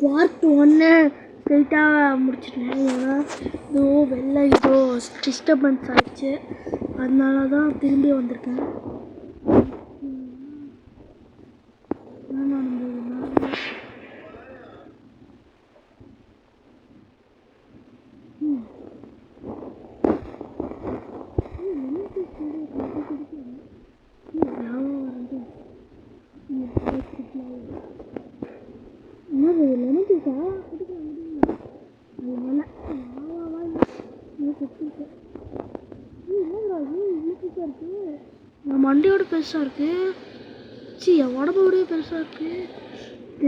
Part 1 ஸ்ட்ரைட்டாக முடிச்சிட்டேன். ஏன்னா இதோ வெளில இதோ டிஸ்டர்பன்ஸ் ஆகிடுச்சு, அதனால தான் திரும்பி வந்திருக்கேன். மண்டியோட பெருசாக இருக்கு. சி என் உடம்போடய பெருசாக இருக்கு.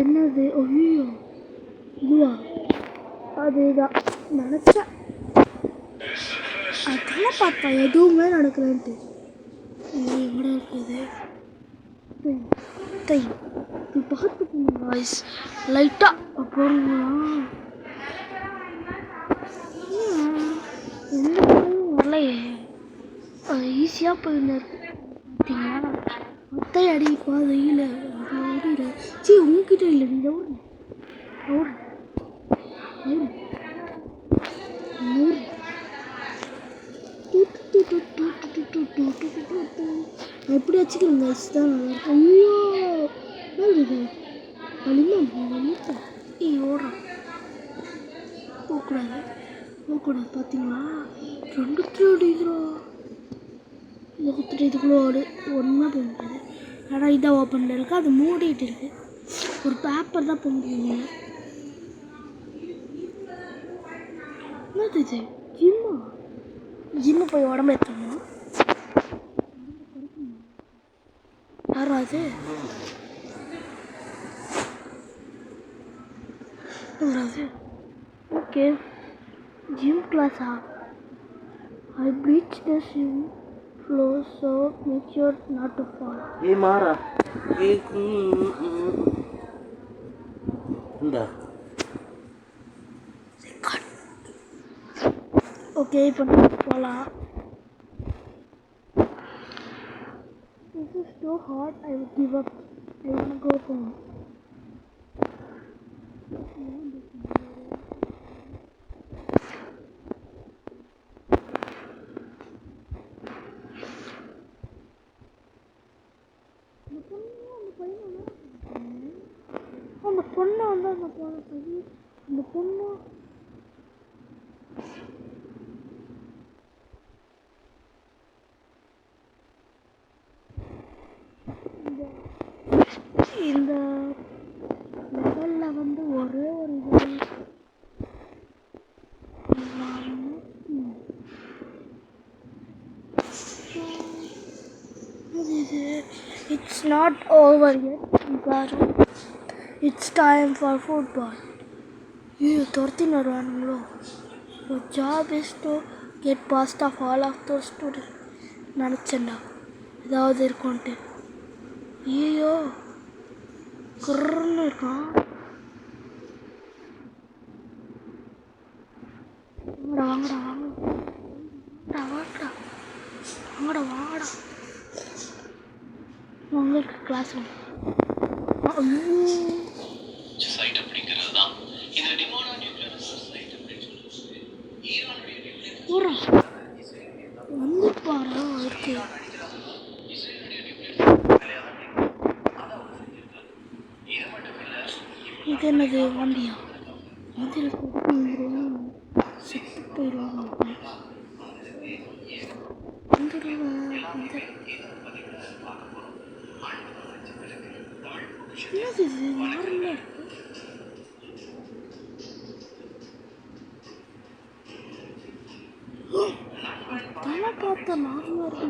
என்னது? ஐயோ இதுவா? அதுதான் நினச்சேன். அதெல்லாம் பார்த்தா எதுவுமே நடக்கலன்ட்டு. எங்கட இருக்குது இது பார்த்து வாய்ஸ் லைட்டாக போடுங்களா? எந்த வரலையே, அது ஈஸியாக போயின்னு இருக்கு. பார்த்தீங்களா? அத்தை அடிப்பா வெயில் ஓடிடு. சி உங்ககிட்ட இல்லை, நீ எப்படி வச்சுக்கிறேங்க? தான் நல்லா இருக்கும். ஐயோ ஓடுறான். போகக்கூடாது. பார்த்தீங்களா? 2 அடிக்கிறோம். இதை குத்துட்டு இதுக்குள்ளே ஒன்றுமே போக முடியாது. ஆனால் இதான் ஓப்பனில் இருக்குது, அது மூடிட்டு இருக்கு. ஒரு பேப்பர் தான் போக முடியுங்க. என்னது இது? ஜிம்மு போய் உடம்பு ஏற்றணும். யாரும் அது ஓகே. ஜிம் கிளாஸா? I bleach the gym floor so make sure not to fall. Hey Mara. Hey. Inda. Okay, இப்போ போலாம். This is too hot. I will give up. I want to go home. அந்த பொண்ணு வந்து அந்த பொண்ணு இந்த லெவலில் வந்து ஒரே ஒரு இது it's not over yet. It's time for football. You tortin varuvango. Your job is to get past of all of those students. Nanachenda edavadhu irukonte. ஐயோ குர்ன்னு இருக்கான். வாங்கடா உங்களுக்கு கிளாஸ் சைட் அப்படிங்கிறது தான் இந்த டிமோனா நியூக்ளியர் ரிசர்ச் சைட் அப்படின்னு சொல்லுவாங்க. ஈரானுடைய நியூக்ளியர் வந்து பாரு இருக்கு. இது என்னது? வண்டியா? வண்டியில் செத்து போயிடுவாங்க. என்னது இது? நார்மலாக இருக்கு. தலை பார்த்தா நார்மலாக இருக்கு.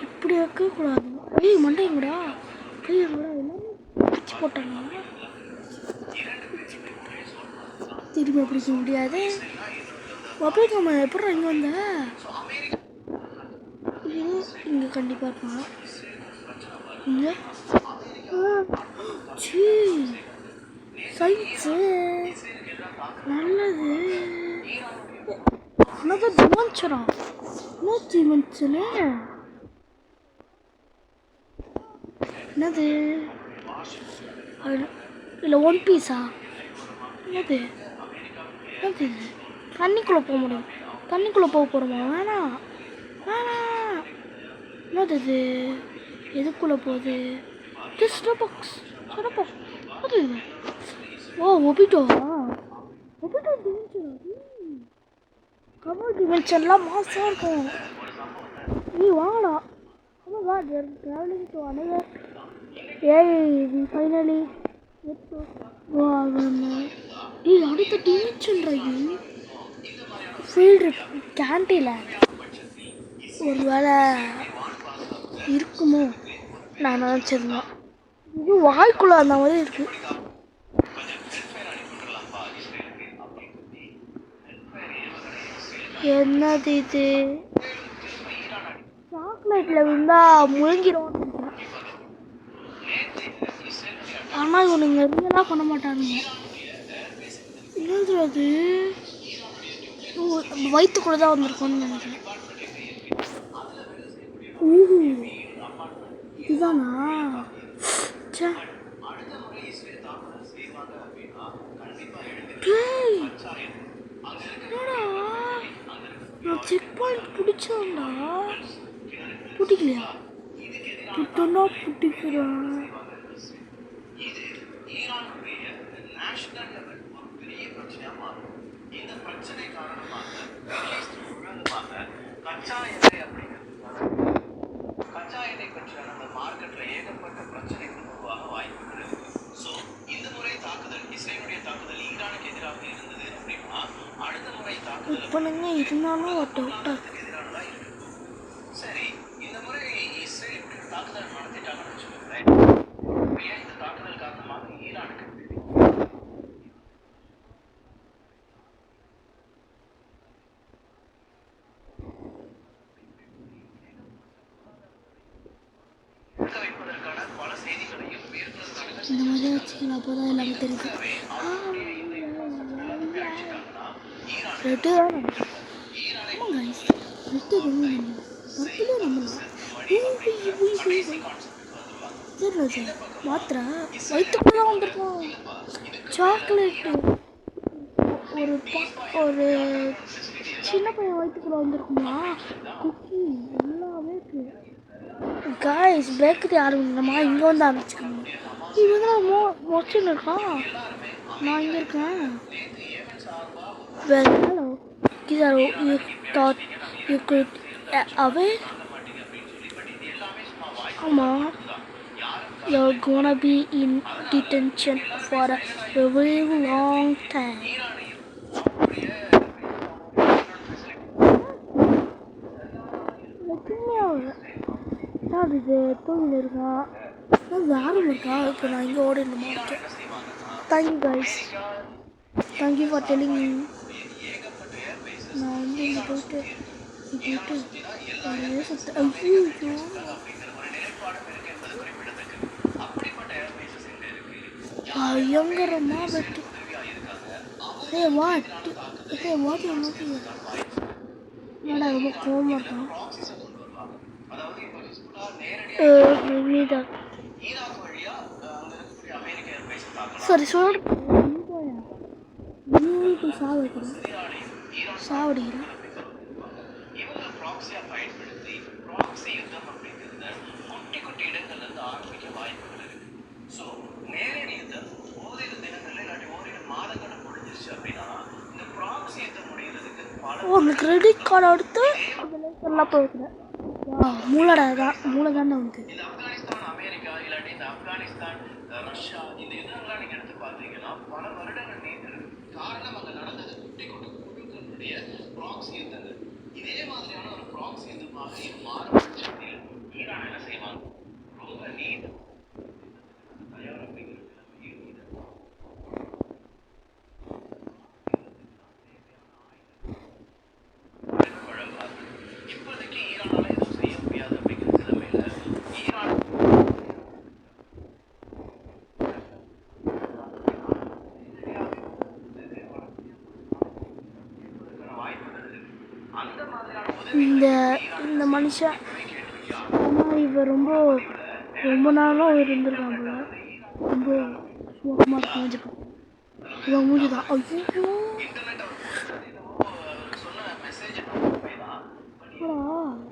இப்படி வைக்கக்கூடாது. ஏய் மண்டைங்கடா, கையங்கடா எல்லாமே பிடிச்சி போட்டாங்க. திரும்பி பிடிக்க முடியாது. அப்படியே நம்ம எப்படி இங்கே வந்த? இங்கே கண்டிப்பாக இருப்பாங்க. இங்கே சயின்ஸு நல்லது. another dimension. No dimension. என்னது இல்லை ஒன் பீஸா? என்னது என்னது இது? தண்ணிக்குள்ளே போக முடியும். தண்ணிக்குள்ளே போக போகிறோமா? வேணாம் வேணாம். என்னது இது? எதுக்குள்ளே போகுது? Starbucks Starbucks. அது இது. ஓ ஒபிட்டோவா? Obito dimension. கவர் டிமென்ஷன்லாம் மாசாக இருக்கும். நீ வாங்கடா. Oh God, we are traveling to another. Yay, we finally get to go on. Hey, அடுத்த டிமென்ஷன் ரைடு ஃபீல்டு கேண்டீன்ல ஒரு வேளை இருக்குமோ நான் நினச்சிருந்தேன். இது வாய்க்குள்ள அந்த மாதிரி இருக்கு. என்னது இது? சாக்லேட்டில் விழுந்தால் முழுங்கிடும். ஆனால் இவனுங்க ரியலாக பண்ண மாட்டானுங்க. என்னது அது? வயிற்றுக்குள்ளே தான் வந்திருக்கோன்னு நினைக்கிறேன். இதுதானா? சே நான் செக் பாயிண்ட் பிடிச்சோம்டா. பிடிக்கலையா? பிடிச்சோன்னா பிடிக்கிறேன். கச்சா எண்ணெய் பற்றியான அந்த மார்க்கெட்ல ஏகப்பட்ட பிரச்சனைகள் உருவாக வாய்ப்புள்ளது. ஸோ இந்த முறை தாக்குதல் இஸ்ரேலுடைய தாக்குதல் ஈரானுக்கு எதிராக இருந்தது அப்படின்னா அடுத்த முறை தாக்குதல் இருந்தாலும் எதிரானதா இருக்கு. சரி, இந்த முறை இஸ்ரேல் இப்படி தாக்குதல் நடத்திட்டாங்கன்னு வச்சுக்கோங்களேன். இந்த தாக்குதல் காரணமாக ஈரானுக்கு இந்த மாதிரி வச்சுக்கலாம். அப்போ தான் எல்லாமே தெரியுது. ரெட்டு தானே? ஆமாம் கைஸ், ரெட்டு ரொம்ப பர்பிளே நம்மளா தெரியல. மாத்திரை வயிற்றுக்குள்ள தான் வந்திருக்கோம். சாக்லேட்டு ஒரு சின்ன பையன் வயிற்றுக்குள்ள வந்திருக்குமா? குக்கி எல்லாமே இருக்கு. காய்ஸ் பேக்கரி ஆரம்பிக்கணுமா? இங்கே வந்து ஆரம்பிச்சிக்கணும். இவங்க தான் மோஸ்ட்லி இருக்கான். நான் இங்கே இருக்கேன். Well, hello. Kizaru, you thought you could away? You're gonna be in detention for a very long time. இது தூங்கில் இருக்கா? யாரும் இருக்கா? இப்போ நான் இங்கே ஓடிடணுமா? Okay, thank you guys, thank you for telling me. நான் வந்து இங்கே போயிட்டு பயங்கரமாக வெட்டு. என்னடா ரொம்ப கோவமாக இருக்கான். சரி சொல்ல சாவடிக்கிறேன். ஒரு கிரெடிட் கார்டு எடுத்து எல்லாம் போயிருக்கிறேன். மூளை தானே வந்து அமெரிக்கா இல்லாட்டி இந்த ஆப்கானிஸ்தான், ரஷ்யா, இந்த இதெல்லாம் நீங்க எடுத்து பார்த்தீங்கன்னா பல வருடங்கள் நீண்டு காரணம் அங்க நடந்தது குழுக்களுடைய ப்ராக்ஸி யுத்தங்கள். இதே மாதிரியான ஒரு ப்ராக்ஸி யுத்தமாக இது மாறும் பட்சத்தில் ஈரான் என்ன செய்வாங்க? ரொம்ப நீட் தயார் அப்படிங்கிறது இப்போதைக்கு ஈரானால எதுவும் செய்ய முடியாது அப்படிங்கிற நிலைமையில ஈரான் இந்த மனுஷன். ஆனால் இவர் ரொம்ப ரொம்ப நாளும் இருந்திருக்கான் போல. ரொம்ப சோகமாக இருக்கு மூஞ்சி. இவன் மூஞ்சி தான். ஐயோ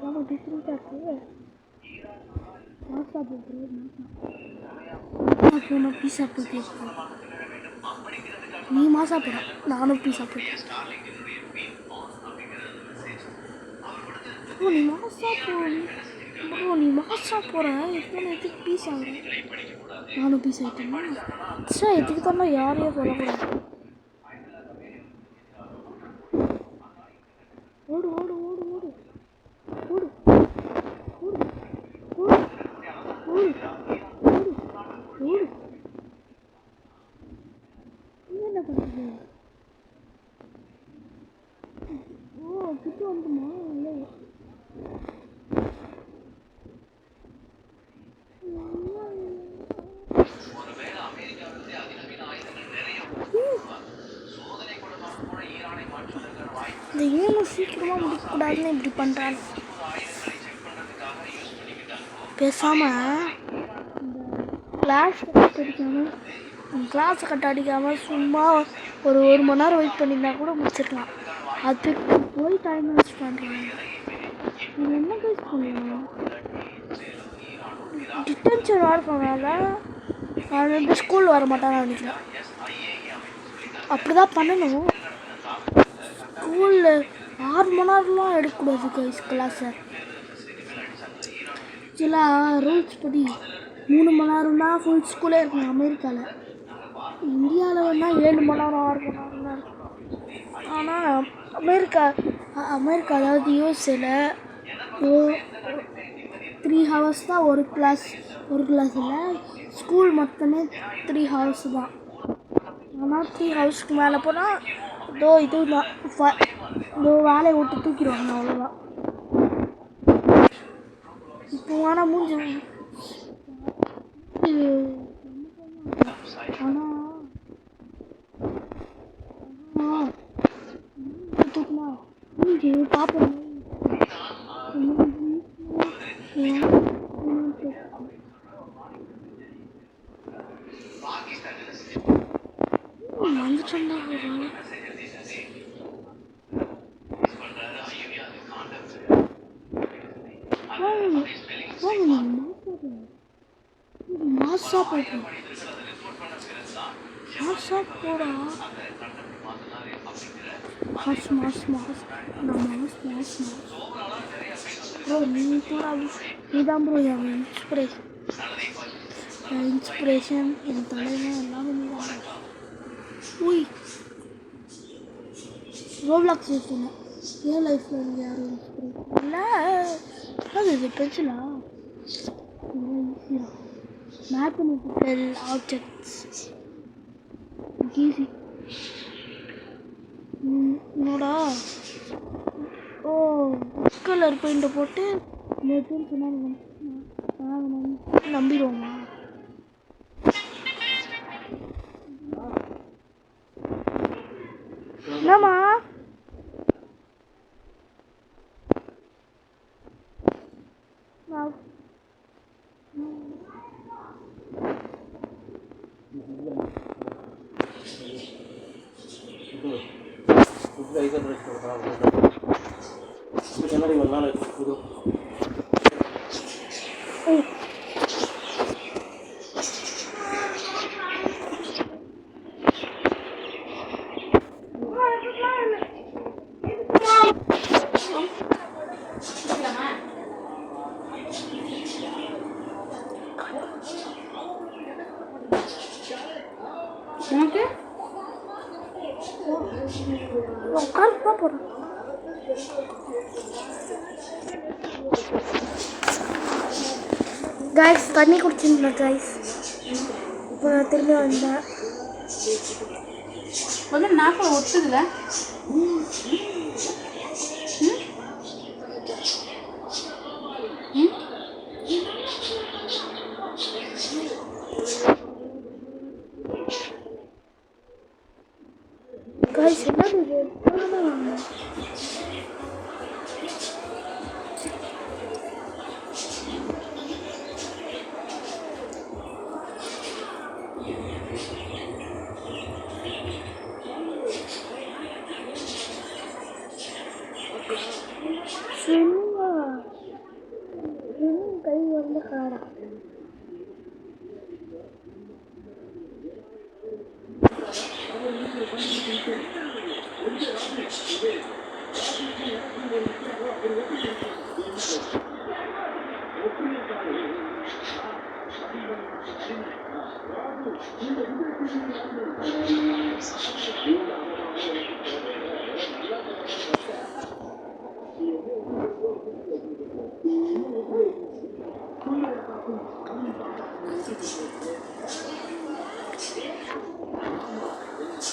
ரொம்ப டிஃப்ரெண்ட்டாக இருக்கு. மாசா போட்டு நான் பீஸா போட்டு நீ மாசா போட நானும் பீஸா போட்டேன். நீ மாசா ப்ரோ நீ மாசா போகிற எதுக்கு பீஸ் ஆகுறேன். நானும் பீஸ் ஆகிட்டேன்னா சார் எதுக்கு தானே யாரையும் சொல்லக்கூடாது. ஓடு ஓடு ஓடு ஓடு ஓடு ஓடு ஓடு ஓடு ஓடு ஓடு. என்ன பண்ணுறது? ஓ கிட்ட வந்துமா? இல்லை இந்த ஏனும் சீக்கிரமாக முடிக்கக்கூடாதுன்னு இப்படி பண்ணுறாங்க. பேசாமல் கிளாஸை கட் அடிக்காமல் சும்மா ஒரு மணி நேரம் வெயிட் பண்ணியிருந்தா கூட முடிச்சிருக்கலாம். அதுக்கு போய் டைம் வேஸ்ட் பண்ணுறாங்க. இது என்ன வேஸ்ட் பண்ணலாம்? டிடென்ஷன் வரதுனால நான் வந்து ஸ்கூல் வர மாட்டேன்னு நினைக்கிறேன். அப்படி தான் பண்ணணும். ஸ்கூலில் 6 மணி நேரம்லாம் எடுக்கக்கூடாது கைஸ் கிளாஸை. சில ரூல்ஸ் படி 3 மணி நேரம் தான் ஃபுல் ஸ்கூலே இருக்கணும் அமெரிக்காவில். இந்தியாவில் வேணால் 7 மணி நேரம் 6 மணி நேரம் தான் இருக்கும். ஆனால் அமெரிக்கா அதாவது யூஎஸ்ஏல 3 ஹவர்ஸ் தான் ஒரு கிளாஸில். ஸ்கூல் மொத்தமே 3 ஹவர்ஸ் தான். ஆனால் 3 ஹவர்ஸ்க்கு மேலே போனால் இது தான் வேலையை விட்டு தூக்கிடுவாங்க. அவ்வளோதான். இப்போ ஆனால் மூஞ்சி ஆனால் தூக்கினா மூஞ்சி பார்ப்போம். வந்துட்டா மாசா போய்ட்டு மாசா போடா. மாஸ் ப்ரோ நீ போடா. நீதான் ப்ரோ என் இன்ஸ்பிரேஷன் என் தலைவன் எல்லாமே நீதான். உய் ரோப்ளாக்ஸ் யூஸ் பண்ணேன். ஏன் லைஃப்பில் எனக்கு யாரும் இன்ஸ்பிரேஷன் இல்லை. அது இது பென்சிலா ஈஸியாக மேத்தமெட்டிக்கல் ஆப்ஜெக்ட்ஸ் ஈஸி. என்னோடா கலர் பெயிண்ட்டை போட்டு நேற்றுன்னு சொன்னாங்க நம்பிடுவோமா? என்னம்மா உனக்கு உட்காந்து போகிறேன். கைஸ் தண்ணி குடிச்சிருந்தேன் கைஸ். இப்போ திரும்பி வந்தேன். வந்து நாக்கில் ஒட்டுதுல. கைஸ் என்னது இது?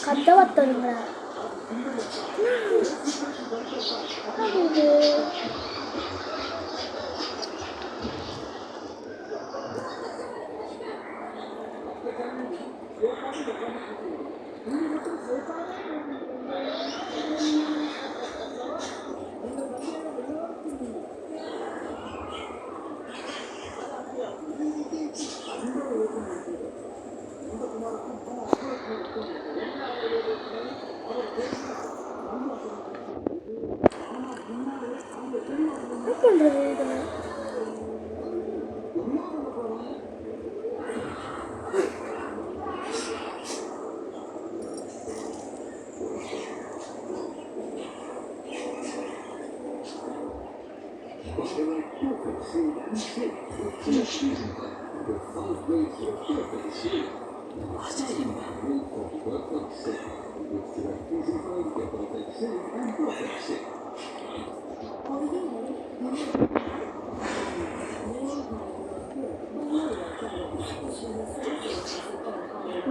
கதவை தருங்க. இது என்ன பண்றது இதில்?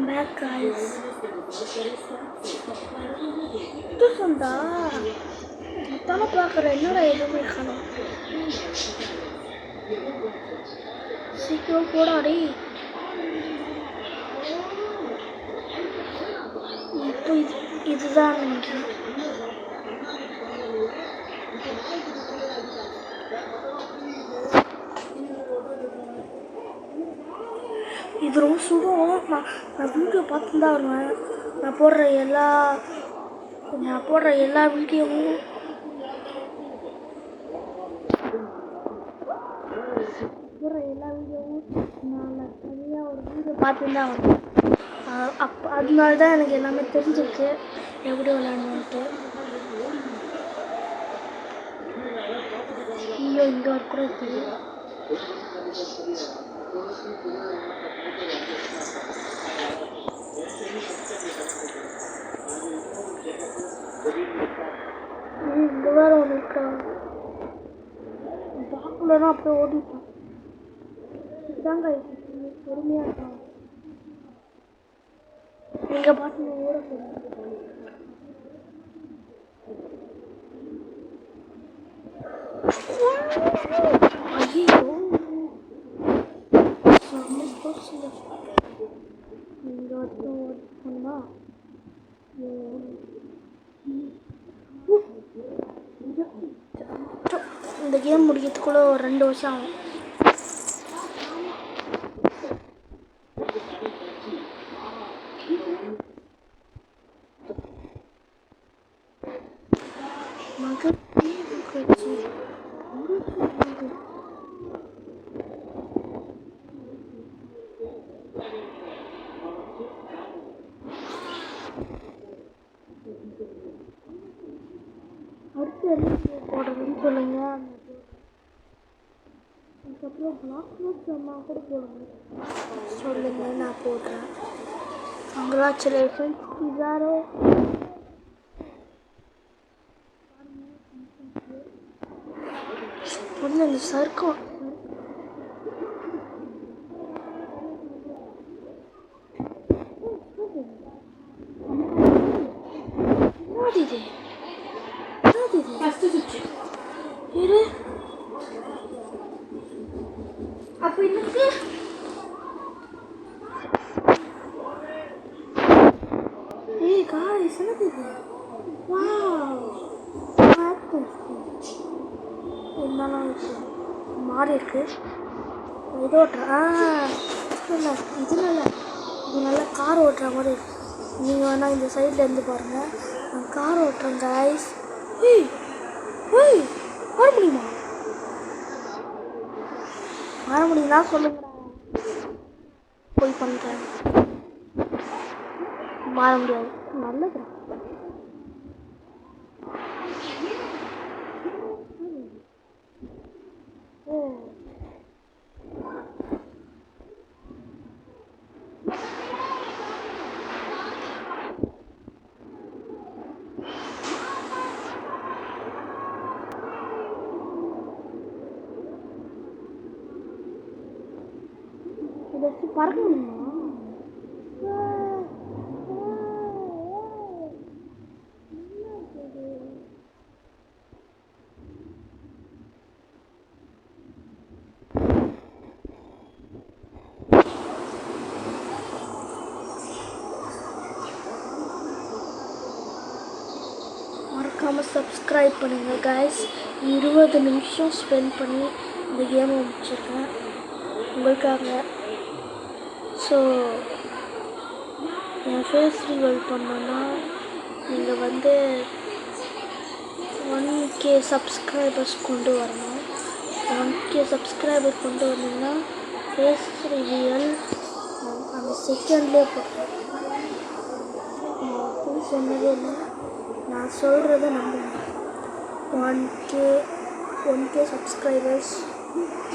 Back guys. Itu sunda. Tama பார்க்குறேன். என்னடா எதுவுமே காணோம். சீக்கிரம் போடாடி. இப்போ இதுதான் நினைக்கிறேன். இது ரொம்ப சுடும். நான் வீடியோ பார்த்து தான் வருவேன். நான் போடுற எல்லா வீடியோவும் நான் தனியாக ஒரு வீடியோ பார்த்து தான் வருவேன். அதனால தான் எனக்கு எல்லாமே தெரிஞ்சிருக்கு எப்படி விளையாடணுன்ட்டு. ஐயோ இங்கே ஒரு கூட இருக்குது. இந்த வேறு ஒன்று இருக்கா? பார்க்கலன்னா அப்படியே ஓடிட்டேன். இதுதாங்க பொறுமையாக இருக்கான். எங்கள் பாட்டு நான் ஓட போகிறேன். ஐயோ இங்கே ஓடணுமா? இந்த கேம் முடிக்கிறதுக்குள்ள ஒரு 2 வருஷம் ஆகும். அடுத்து என்ன போடுறதுன்னு சொல்லுங்க. அதுக்கப்புறம் பிளாக் அம்மா கூட போடுங்க சொல்லுங்க, நான் போடுறேன். கங்க்ராச்சுலேஷன் இதாரோ. முதல்ல இந்த சர்க்கம் இரு. அப்போ எனக்கு காய்ஸ் என்னது இது? வாவ் என்னெல்லாம் மாறி இருக்கு. இது ஓட்டுறேன். இல்லை இது நல்லா கார் ஓட்டுற மாதிரி இருக்கு. நீங்கள் வேணால் இந்த சைடில் இருந்து பாருங்கள். நான் கார் ஓட்டுறேன் காய்ஸ். வர முடியுமா? வர முடியுங்களா சொல்லுங்கடா. போய் பண்ணுறேன். வர முடியாது. நல்லதுடா. இதை வச்சு பறக்க முடியுமா? மறக்காமல் சப்ஸ்கிரைப் பண்ணுங்கள் guys. 20 நிமிஷம் ஸ்பெண்ட் பண்ணி இந்த கேமை முடிச்சிருக்கேன் உங்களுக்காக. ஸோ என் ஃபேஸ் ரிவீல் பண்ணோன்னா நீங்கள் வந்து 1K சப்ஸ்கிரைபர்ஸ் கொண்டு வரணும். 1K சப்ஸ்கிரைபர் கொண்டு வந்தீங்கன்னா ஃபேஸ் ரிவீல் அந்த செகண்ட்லேயே போட்டுருவேன். சொன்னதே இல்லை, நான் சொல்கிறத நம்புங்க. 1K சப்ஸ்கிரைபர்ஸ்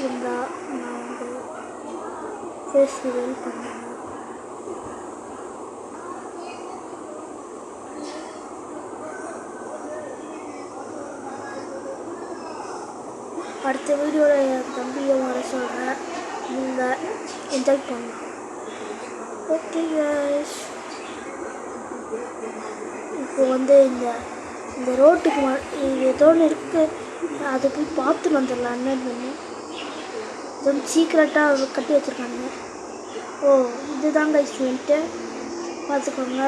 இருந்தால் நான் வந்து ஃபேஸ் ரிவீல் பண்ணுவேன். அடுத்த வீடியோவில் என் தம்பியை வர சொல்கிறேன், நீங்கள் என்ஜாய் பண்ணலாம். ஓகே guys, இப்போ வந்து இந்த ரோட்டுக்கு ஏதோ ஒன்று இருக்குது, அதை போய் பார்த்து வந்துடலாம். என்னன்னு இது வந்து சீக்கிரட்டாக கட்டி வச்சுருக்காங்க. ஓ இதுதான் கைஸ் வந்துட்டு பார்த்துக்கோங்க.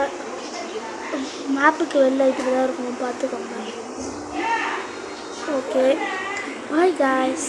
மேப்புக்கு வெளில இப்படி தான் இருக்கும், பார்த்துக்கோங்க. Okay bye guys.